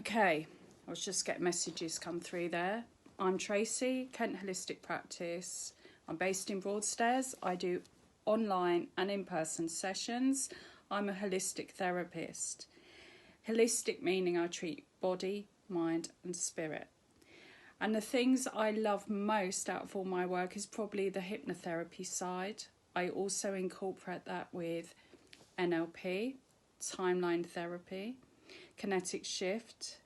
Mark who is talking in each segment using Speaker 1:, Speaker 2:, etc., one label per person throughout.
Speaker 1: Okay, I was just getting messages come through there. I'm Tracy, Kent Holistic Practice. I'm based in Broadstairs. I do online and in-person sessions. I'm a holistic therapist. Holistic meaning I treat body, mind and spirit. And the things I love most out of all my work is probably the hypnotherapy side. I also incorporate that with NLP, timeline therapy, kinetic shift.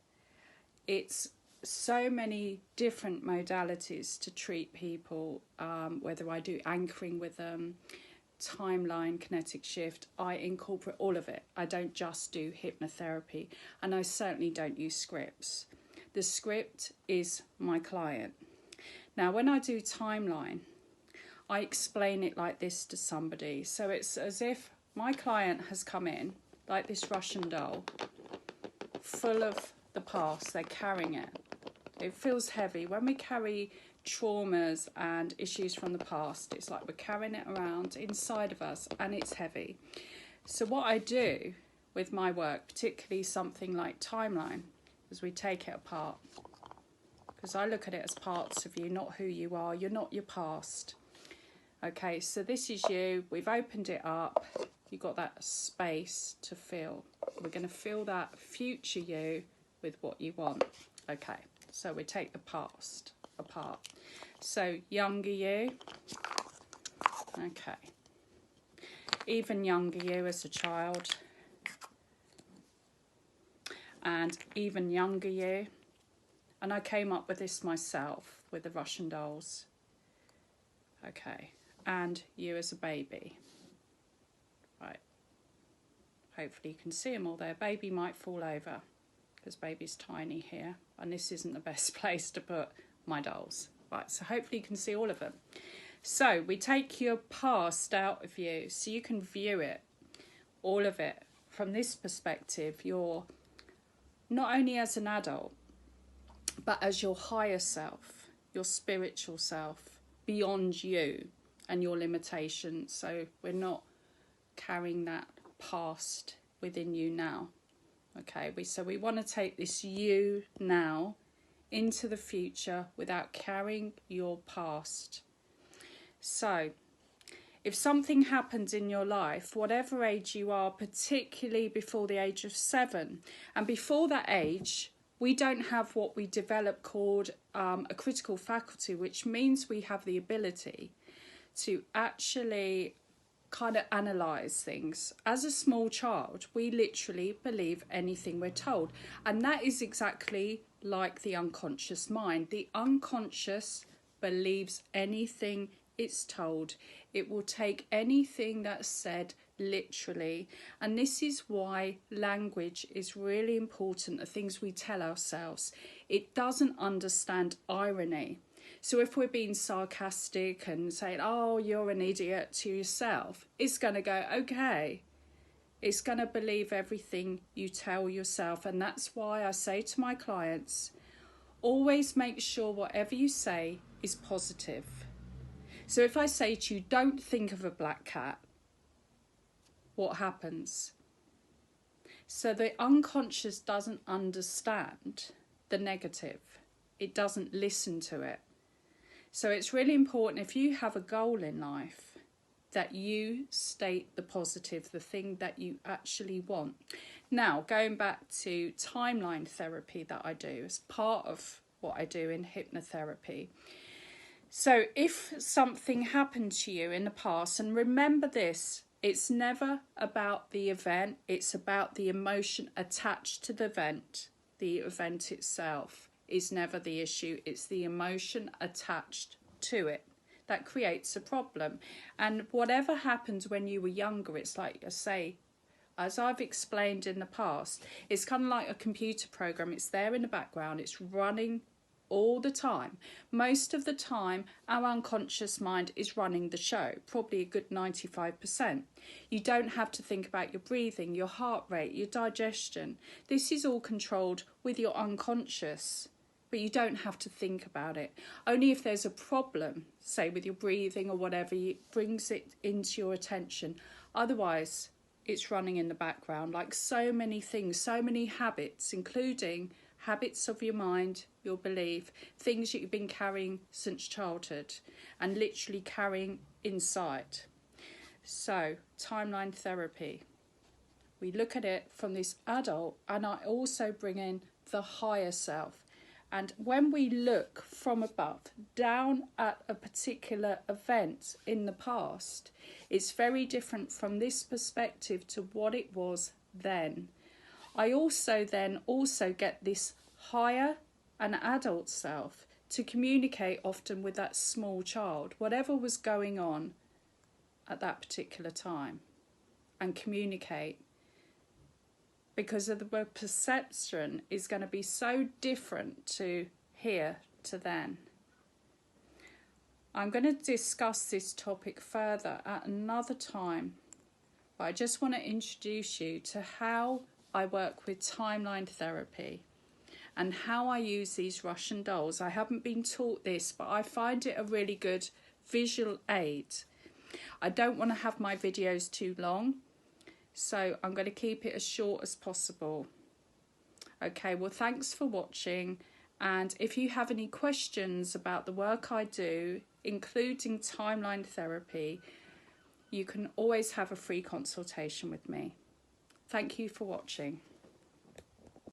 Speaker 1: It's so many different modalities to treat people, whether I do anchoring with them, timeline, kinetic shift. I incorporate all of it. I don't just do hypnotherapy, and I certainly don't use scripts. The script is my client. Now, when I do timeline, I explain it like this to somebody. So it's as if my client has come in, like this Russian doll, full of the past. They're carrying it. It feels heavy. When we carry traumas and issues from the past, it's like we're carrying it around inside of us and it's heavy. So what I do with my work, particularly something like timeline, is we take it apart. Because I look at it as parts of you, not who you are. You're not your past. Okay, so this is you. We've opened it up. You've got that space to fill. We're going to fill that future you with what you want. Okay, so we take the past apart. So younger you. Okay. Even younger you as a child. And even younger you. And I came up with this myself with the Russian dolls. Okay. And you as a baby. Right. Hopefully you can see them all there. Baby might fall over because baby's tiny here. And this isn't the best place to put my dolls. Right, so hopefully you can see all of them. So we take your past out of you so you can view it, all of it. From this perspective, you're not only as an adult, but as your higher self, your spiritual self, beyond you and your limitations. So we're not carrying that past within you now. Okay, so we want to take this you now into the future without carrying your past. So if something happens in your life, whatever age you are, particularly before the age of 7, and before that age, we don't have what we develop called a critical faculty, which means we have the ability to actually kind of analyse things. As a small child, we literally believe anything we're told. And that is exactly like the unconscious mind. The unconscious believes anything it's told. It will take anything that's said literally. And this is why language is really important, the things we tell ourselves. It doesn't understand irony. So if we're being sarcastic and saying, oh, you're an idiot to yourself, it's going to go, okay. It's going to believe everything you tell yourself. And that's why I say to my clients, always make sure whatever you say is positive. So if I say to you, don't think of a black cat, what happens? So the unconscious doesn't understand the negative. It doesn't listen to it. So it's really important, if you have a goal in life, that you state the positive, the thing that you actually want. Now, going back to timeline therapy that I do as part of what I do in hypnotherapy. So if something happened to you in the past, and remember this, it's never about the event, it's about the emotion attached to the event. The event itself is never the issue, it's the emotion attached to it that creates a problem. And whatever happened when you were younger, it's like I say, as I've explained in the past, it's kind of like a computer program. It's there in the background, it's running all the time. Most of the time, our unconscious mind is running the show, probably a good 95%. You don't have to think about your breathing, your heart rate, your digestion. This is all controlled with your unconscious, but you don't have to think about it. Only if there's a problem, say with your breathing or whatever, it brings it into your attention. Otherwise, it's running in the background, like so many things, so many habits, including habits of your mind, your belief, things that you've been carrying since childhood and literally carrying inside. So, timeline therapy. We look at it from this adult, and I also bring in the higher self. And when we look from above down at a particular event in the past, it's very different from this perspective to what it was then. I also get this higher and adult self to communicate often with that small child, whatever was going on at that particular time, and communicate, because of the perception is going to be so different to here to then. I'm going to discuss this topic further at another time, but I just want to introduce you to how I work with timeline therapy and how I use these Russian dolls. I haven't been taught this, but I find it a really good visual aid. I don't want to have my videos too long, so I'm going to keep it as short as possible. Okay, well, thanks for watching. And if you have any questions about the work I do, including timeline therapy, you can always have a free consultation with me. Thank you for watching.